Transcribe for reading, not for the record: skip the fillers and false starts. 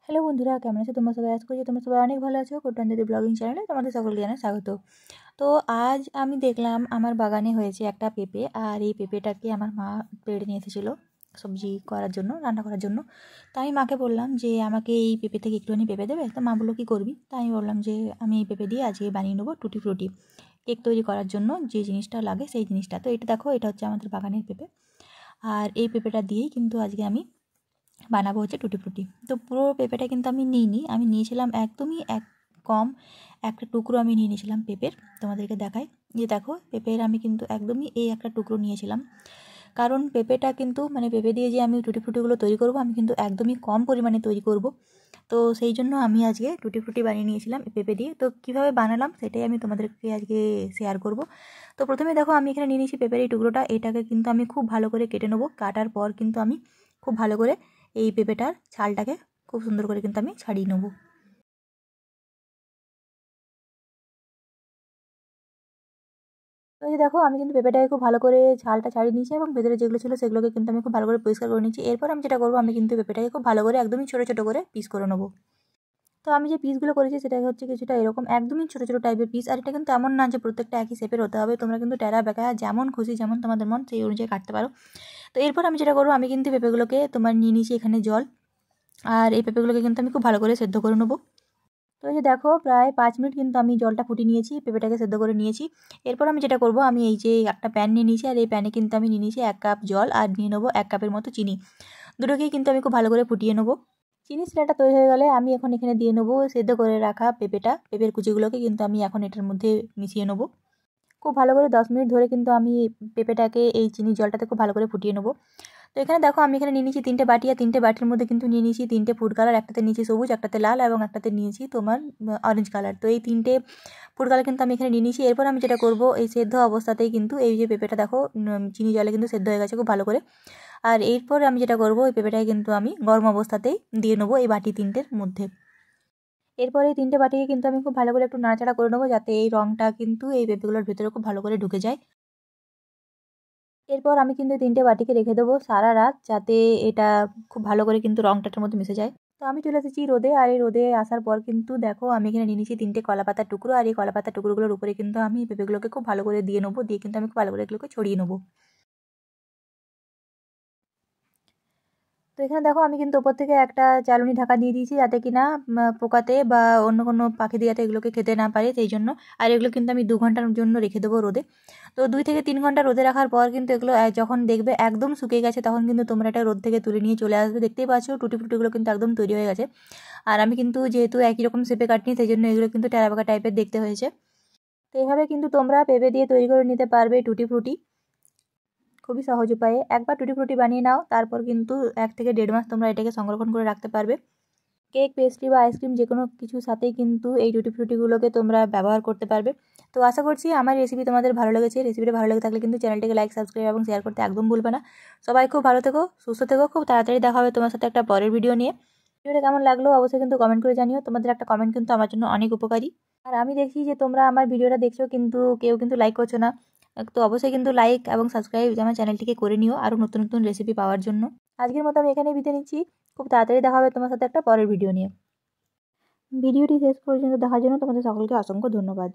Hello বন্ধুরা, কেমন আছো তোমরা সবাই? আশা করছি তোমরা সবাই অনেক ভালো আছো। কোটান্দিদি ব্লগিং চ্যানেলে তোমাদের সকলকে জানাই স্বাগত। তো আজ আমি দেখলাম আমার বাগানে হয়েছে একটা পেঁপে, আর এই পেঁপেটাকে আমার মা পেড়ে নিয়ে এসেছিলো সবজি করার জন্য, রান্না করার জন্য। তাই আমি মাকে বললাম যে আমাকে এই পেঁপে থেকে একটুখানি পেঁপে দেবে। তো মা বললো কী করবি? তাই আমি বললাম যে আমি এই পেঁপে দিয়ে আজকে বানিয়ে নেবো টুটি ফ্রুটি কেক তৈরি করার জন্য যে জিনিসটা লাগে সেই জিনিসটা। তো এটা দেখো, এটা হচ্ছে আমাদের বাগানের পেঁপে, আর এই পেঁপেটা দিয়েই কিন্তু আজকে আমি বানাবো হচ্ছে টুটি ফ্রুটি। তো পুরো পেঁপেটা কিন্তু আমি নিইনি, আমি নিয়েছিলাম একদমই কম একটা টুকরো আমি নিয়ে নিয়েছিলাম পেঁপের। তোমাদেরকে দেখাই, যে দেখো পেঁপের আমি কিন্তু একদমই এই একটা টুকরো নিয়েছিলাম, কারণ পেঁপেটা কিন্তু পেঁপে দিয়ে যে আমি টুটি ফ্রুটিগুলো তৈরি করব, আমি কিন্তু একদমই কম পরিমাণে তৈরি করব। তো সেই জন্য আমি আজকে টুটি ফ্রুটি বানিয়ে নিয়েছিলাম পেঁপে দিয়ে। তো কীভাবে বানালাম সেটাই আমি তোমাদেরকে আজকে শেয়ার করব। তো প্রথমে দেখো, আমি এখানে নিয়ে নিয়েছি পেঁপের এই টুকরোটা। এটাকে কিন্তু আমি খুব ভালো করে কেটে নেবো। কাটার পর কিন্তু আমি খুব ভালো করে এই পেঁপেটার ছালটাকে খুব সুন্দর করে কিন্তু আমি ছাড়িয়ে নেবো। তো এই দেখো, আমি কিন্তু পেঁপেটাকে খুব ভালো করে ছালটা ছাড়িয়ে নিয়েছি এবং ভেতরে যেগুলো ছিল সেগুলোকে কিন্তু আমি খুব ভালো করে পরিষ্কার করে নিচ্ছি। এরপর আমি যেটা করবো, আমি কিন্তু পেঁপেটাকে খুব ভালো করে একদমই ছোটো ছোটো করে পিস করে নেবো। তো আমি যে পিসগুলো করেছি সেটা হচ্ছে কিছুটা এরকম একদমই ছোটো ছোটো টাইপের পিস। আর এটা কিন্তু এমন না যে প্রত্যেকটা একই শেপের হতে হবে, তোমরা কিন্তু টেরা বেঁকা যেমন খুশি, যেমন তোমাদের মন সেই অনুযায়ী কাটতে পারো। তো এরপর আমি যেটা করবো, আমি কিন্তু পেঁপেগুলোকে তোমার নিয়ে নিয়েছি এখানে জল, আর এই পেঁপেগুলোকে কিন্তু আমি খুব ভালো করে সেদ্ধ করে নেবো। তো এই যে দেখো, প্রায় 5 মিনিট কিন্তু আমি জলটা ফুটিয়ে নিয়েছি, পেঁপেটাকে সেদ্ধ করে নিয়েছি। এরপর আমি যেটা করব, আমি এই যে একটা প্যান নিয়ে নিয়েছি, আর এই প্যানে কিন্তু আমি নিয়ে নিয়েছি 1 কাপ জল, আর নিয়ে নেবো 1 কাপের মতো চিনি। দুটোকেই কিন্তু আমি খুব ভালো করে ফুটিয়ে নেবো। চিনি শিরাটা তৈরি হয়ে গেলে আমি এখন এখানে দিয়ে নেবো সেদ্ধ করে রাখা পেঁপের কুচিগুলোকে কিন্তু আমি এখন এটার মধ্যে মিশিয়ে নেবো। খুব ভালো করে 10 মিনিট ধরে কিন্তু আমি পেঁপেটাকে এই চিনির জলটাতে খুব ভালো করে ফুটিয়ে নেবো। তো এখানে দেখো, আমি এখানে নিয়ে নিয়েছি 3টে বাটি, আর 3টে বাটির মধ্যে কিন্তু নিয়ে নিয়েছি 3টে ফুড কালার। একটাতে নিয়েছি সবুজ, একটাতে লাল, এবং একটাতে নিয়েছি তোমার অরেঞ্জ কালার। তো এই 3টে ফুড কালার কিন্তু আমি এখানে নিয়ে নিয়েছি। এরপর আমি যেটা করবো, এই সেদ্ধ অবস্থাতেই কিন্তু এই যে পেঁপেটা দেখো চিনি জলে কিন্তু সেদ্ধ হয়ে গেছে খুব ভালো করে। আর এরপর আমি যেটা করবো, এই পেঁপেটাকে কিন্তু আমি গরম অবস্থাতেই দিয়ে নেবো এই বাটি 3টের মধ্যে। এরপর এই 3টে বাটিকে কিন্তু আমি খুব ভালো করে একটু নাড়াচাড়া করে নেবো, যাতে এই রঙটা কিন্তু এই পেঁপেগুলোর ভেতরে খুব ভালো করে ঢুকে যায়। এরপর আমি কিন্তু 3টে বাটিকে রেখে দেবো সারা রাত, যাতে এটা খুব ভালো করে কিন্তু রঙটার মধ্যে মিশে যায়। তো আমি চলে এসেছি রোদে, আর এই রোদে আসার পর কিন্তু দেখো, আমি এখানে নিয়ে নিয়েছি 3টে কলা পাতার টুকরো, আর এই কলা পাতার টুকরোগুলোর উপরে কিন্তু আমি পেঁপেগুলোকে খুব ভালো করে দিয়ে নেবো, দিয়ে কিন্তু আমি খুব ভালো করে এগুলোকে ছড়িয়ে নেবো। তো এখানে দেখো, আমি কিন্তু ওপর থেকে একটা চালনি ঢাকা দিয়ে দিয়েছি, যাতে কিনা পোকাতে বা অন্য কোনো পাখিতে যাতে এগুলোকে খেতে না পারে সেই জন্য। আর এগুলো কিন্তু আমি 2 ঘন্টার জন্য রেখে দেবো রোদে। তো 2 থেকে 3 ঘন্টা রোদে রাখার পর কিন্তু এগুলো যখন দেখবে একদম শুকিয়ে গেছে, তখন কিন্তু তোমরা এটা রোদ থেকে তুলে নিয়ে চলে আসবে। দেখতেই পাচ্ছ টুটি ফুটিগুলো কিন্তু একদম তৈরি হয়ে গেছে। আর আমি কিন্তু যেহেতু একই রকম শেপে কাটিনি, সেই জন্য এগুলো কিন্তু টেরাবাকা টাইপের দেখতে হয়েছে। তো এইভাবে কিন্তু তোমরা পেঁপে দিয়ে তৈরি করে নিতে পারবে টুটি ফ্রুটি খুবই সহজ উপায়ে। একবার টুটি ফ্রুটি বানিয়ে নাও, তারপর কিন্তু 1 থেকে 1.5 মাস তোমরা এটাকে সংরক্ষণ করে রাখতে পারবে। কেক, পেস্ট্রি বা আইসক্রিম যে কোনো কিছুর সাথেই কিন্তু এই টুটি ফ্রুটিগুলোকে তোমরা ব্যবহার করতে পারবে। তো আশা করছি আমার রেসিপি তোমাদের ভালো লেগেছে। রেসিপিটা ভালো লেগে থাকলে কিন্তু চ্যানেলটিকে লাইক, সাবস্ক্রাইব এবং শেয়ার করতে একদম ভুলবে না। সবাই খুব ভালো থেকো, সুস্থ থেকো। খুব তাড়াতাড়ি দেখা হবে তোমার সাথে একটা পরের ভিডিও নিয়ে। ভিডিওটা কেমন লাগলো অবশ্যই কিন্তু কমেন্ট করে জানিও। তোমাদের একটা কমেন্ট কিন্তু আমার জন্য অনেক উপকারী। আর আমি দেখছি যে তোমরা আমার ভিডিওটা দেখছো, কিন্তু কেউ কিন্তু লাইক করছো না। তো অবশ্যই কিন্তু লাইক এবং সাবস্ক্রাইব আমার চ্যানেলটিকে করে নিও আরও নতুন নতুন রেসিপি পাওয়ার জন্য। আজকের মতো আমি এখানেই বিদায় নিচ্ছি। খুব তাড়াতাড়ি দেখা হবে তোমার সাথে একটা পরের ভিডিও নিয়ে। ভিডিওটি শেষ পর্যন্ত দেখার জন্য তোমাদের সকলকে অসংখ্য ধন্যবাদ।